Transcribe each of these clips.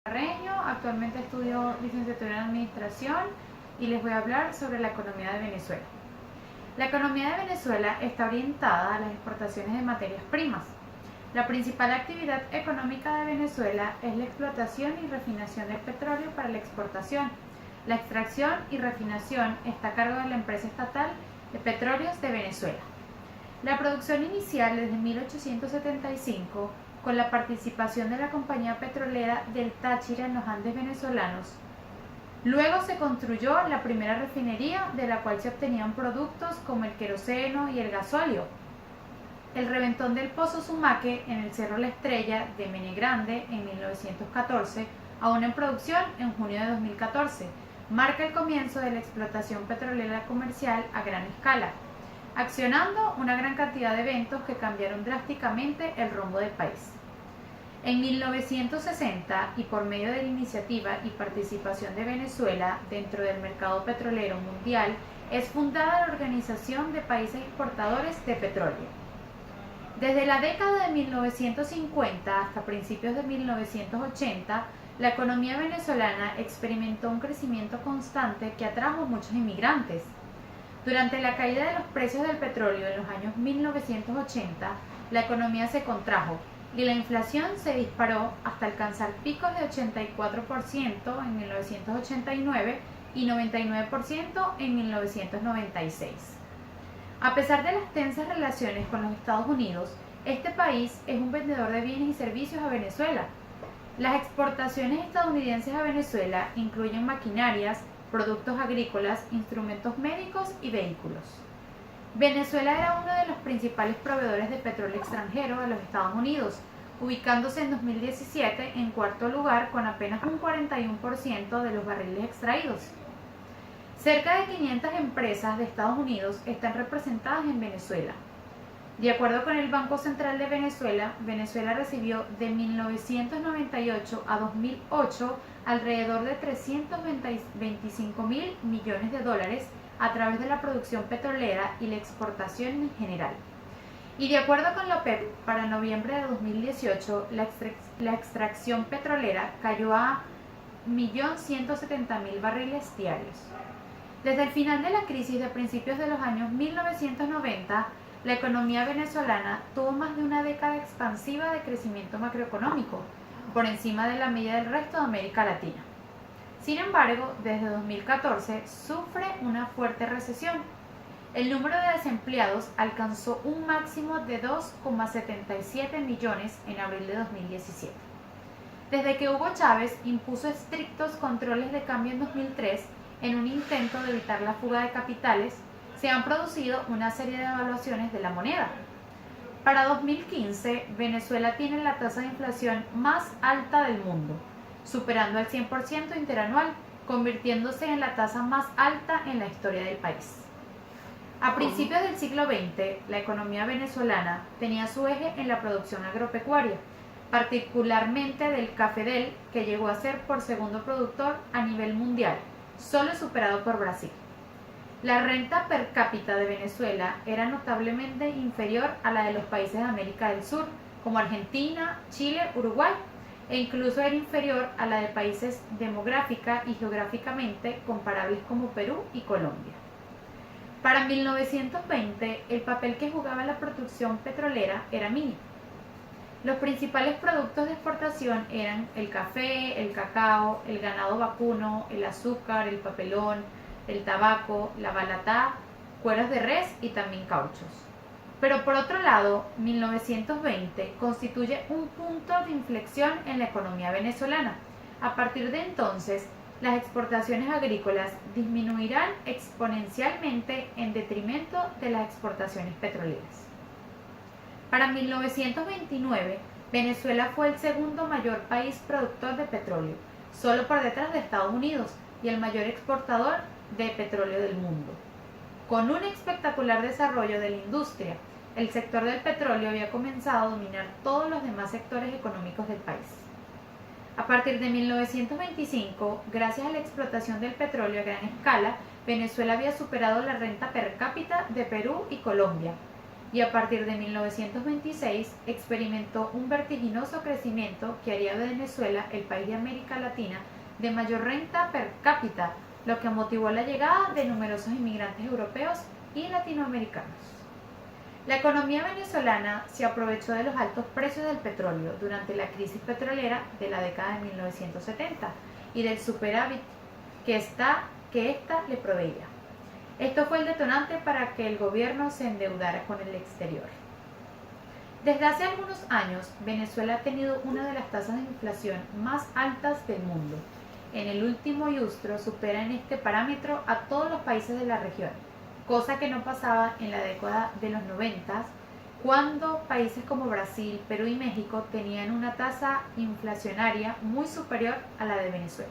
Carreño, actualmente estudio licenciatura en Administración y les voy a hablar sobre la economía de Venezuela. La economía de Venezuela está orientada a las exportaciones de materias primas. La principal actividad económica de Venezuela es la explotación y refinación del petróleo para la exportación. La extracción y refinación está a cargo de la empresa estatal de Petróleos de Venezuela. La producción inicial desde 1875, con la participación de la compañía petrolera del Táchira en los Andes venezolanos. Luego se construyó la primera refinería, de la cual se obtenían productos como el queroseno y el gasóleo. El reventón del Pozo Sumaque en el Cerro La Estrella de Mene Grande en 1914, aún en producción en junio de 2014, marca el comienzo de la explotación petrolera comercial a gran escala, accionando una gran cantidad de eventos que cambiaron drásticamente el rumbo del país. En 1960, y por medio de la iniciativa y participación de Venezuela dentro del mercado petrolero mundial, es fundada la Organización de Países Exportadores de Petróleo. Desde la década de 1950 hasta principios de 1980, la economía venezolana experimentó un crecimiento constante que atrajo muchos inmigrantes. Durante la caída de los precios del petróleo en los años 1980, la economía se contrajo y la inflación se disparó hasta alcanzar picos de 84% en 1989 y 99% en 1996. A pesar de las tensas relaciones con los Estados Unidos, este país es un vendedor de bienes y servicios a Venezuela. Las exportaciones estadounidenses a Venezuela incluyen maquinarias, productos agrícolas, instrumentos médicos y vehículos. Venezuela era uno de los principales proveedores de petróleo extranjero a los Estados Unidos, ubicándose en 2017 en cuarto lugar con apenas un 41% de los barriles extraídos. Cerca de 500 empresas de Estados Unidos están representadas en Venezuela. De acuerdo con el Banco Central de Venezuela, Venezuela recibió de 1998 a 2008 alrededor de 325 mil millones de dólares a través de la producción petrolera y la exportación en general. Y de acuerdo con la OPEP, para noviembre de 2018, la extracción petrolera cayó a 1.170.000 barriles diarios. Desde el final de la crisis de principios de los años 1990, la economía venezolana tuvo más de una década expansiva de crecimiento macroeconómico, por encima de la media del resto de América Latina. Sin embargo, desde 2014 sufre una fuerte recesión. El número de desempleados alcanzó un máximo de 2,77 millones en abril de 2017. Desde que Hugo Chávez impuso estrictos controles de cambio en 2003, en un intento de evitar la fuga de capitales, se han producido una serie de devaluaciones de la moneda. Para 2015, Venezuela tiene la tasa de inflación más alta del mundo, superando el 100% interanual, convirtiéndose en la tasa más alta en la historia del país. A principios del siglo XX, la economía venezolana tenía su eje en la producción agropecuaria, particularmente del café, que llegó a ser por segundo productor a nivel mundial, solo superado por Brasil. La renta per cápita de Venezuela era notablemente inferior a la de los países de América del Sur, como Argentina, Chile, Uruguay, e incluso era inferior a la de países demográfica y geográficamente comparables como Perú y Colombia. Para 1920, el papel que jugaba la producción petrolera era mínimo. Los principales productos de exportación eran el café, el cacao, el ganado vacuno, el azúcar, el papelón, el tabaco, la balatá, cueros de res y también cauchos. Pero por otro lado, 1920 constituye un punto de inflexión en la economía venezolana. A partir de entonces, las exportaciones agrícolas disminuirán exponencialmente en detrimento de las exportaciones petroleras. Para 1929, Venezuela fue el segundo mayor país productor de petróleo, solo por detrás de Estados Unidos, y el mayor exportador de petróleo del mundo. Con un espectacular desarrollo de la industria, el sector del petróleo había comenzado a dominar todos los demás sectores económicos del país. A partir de 1925, gracias a la explotación del petróleo a gran escala, Venezuela había superado la renta per cápita de Perú y Colombia. y a partir de 1926 experimentó un vertiginoso crecimiento que haría de Venezuela el país de América Latina de mayor renta per cápita, lo que motivó la llegada de numerosos inmigrantes europeos y latinoamericanos. La economía venezolana se aprovechó de los altos precios del petróleo durante la crisis petrolera de la década de 1970 y del superávit que ésta le proveía. Esto fue el detonante para que el gobierno se endeudara con el exterior. Desde hace algunos años, Venezuela ha tenido una de las tasas de inflación más altas del mundo. En el último lustro supera en este parámetro a todos los países de la región, cosa que no pasaba en la década de los 90, cuando países como Brasil, Perú y México tenían una tasa inflacionaria muy superior a la de Venezuela.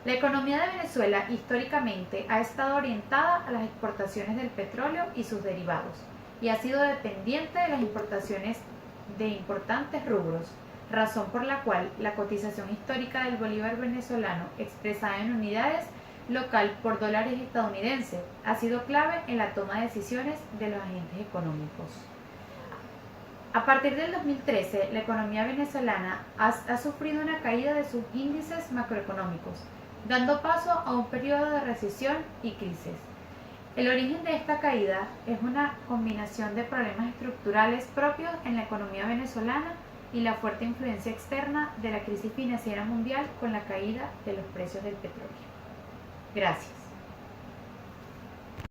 La economía de Venezuela históricamente ha estado orientada a las exportaciones del petróleo y sus derivados, y ha sido dependiente de las importaciones de importantes rubros, razón por la cual la cotización histórica del bolívar venezolano expresada en unidades local por dólares estadounidenses ha sido clave en la toma de decisiones de los agentes económicos. A partir del 2013, la economía venezolana ha sufrido una caída de sus índices macroeconómicos, dando paso a un periodo de recesión y crisis. El origen de esta caída es una combinación de problemas estructurales propios en la economía venezolana y la fuerte influencia externa de la crisis financiera mundial con la caída de los precios del petróleo. Gracias.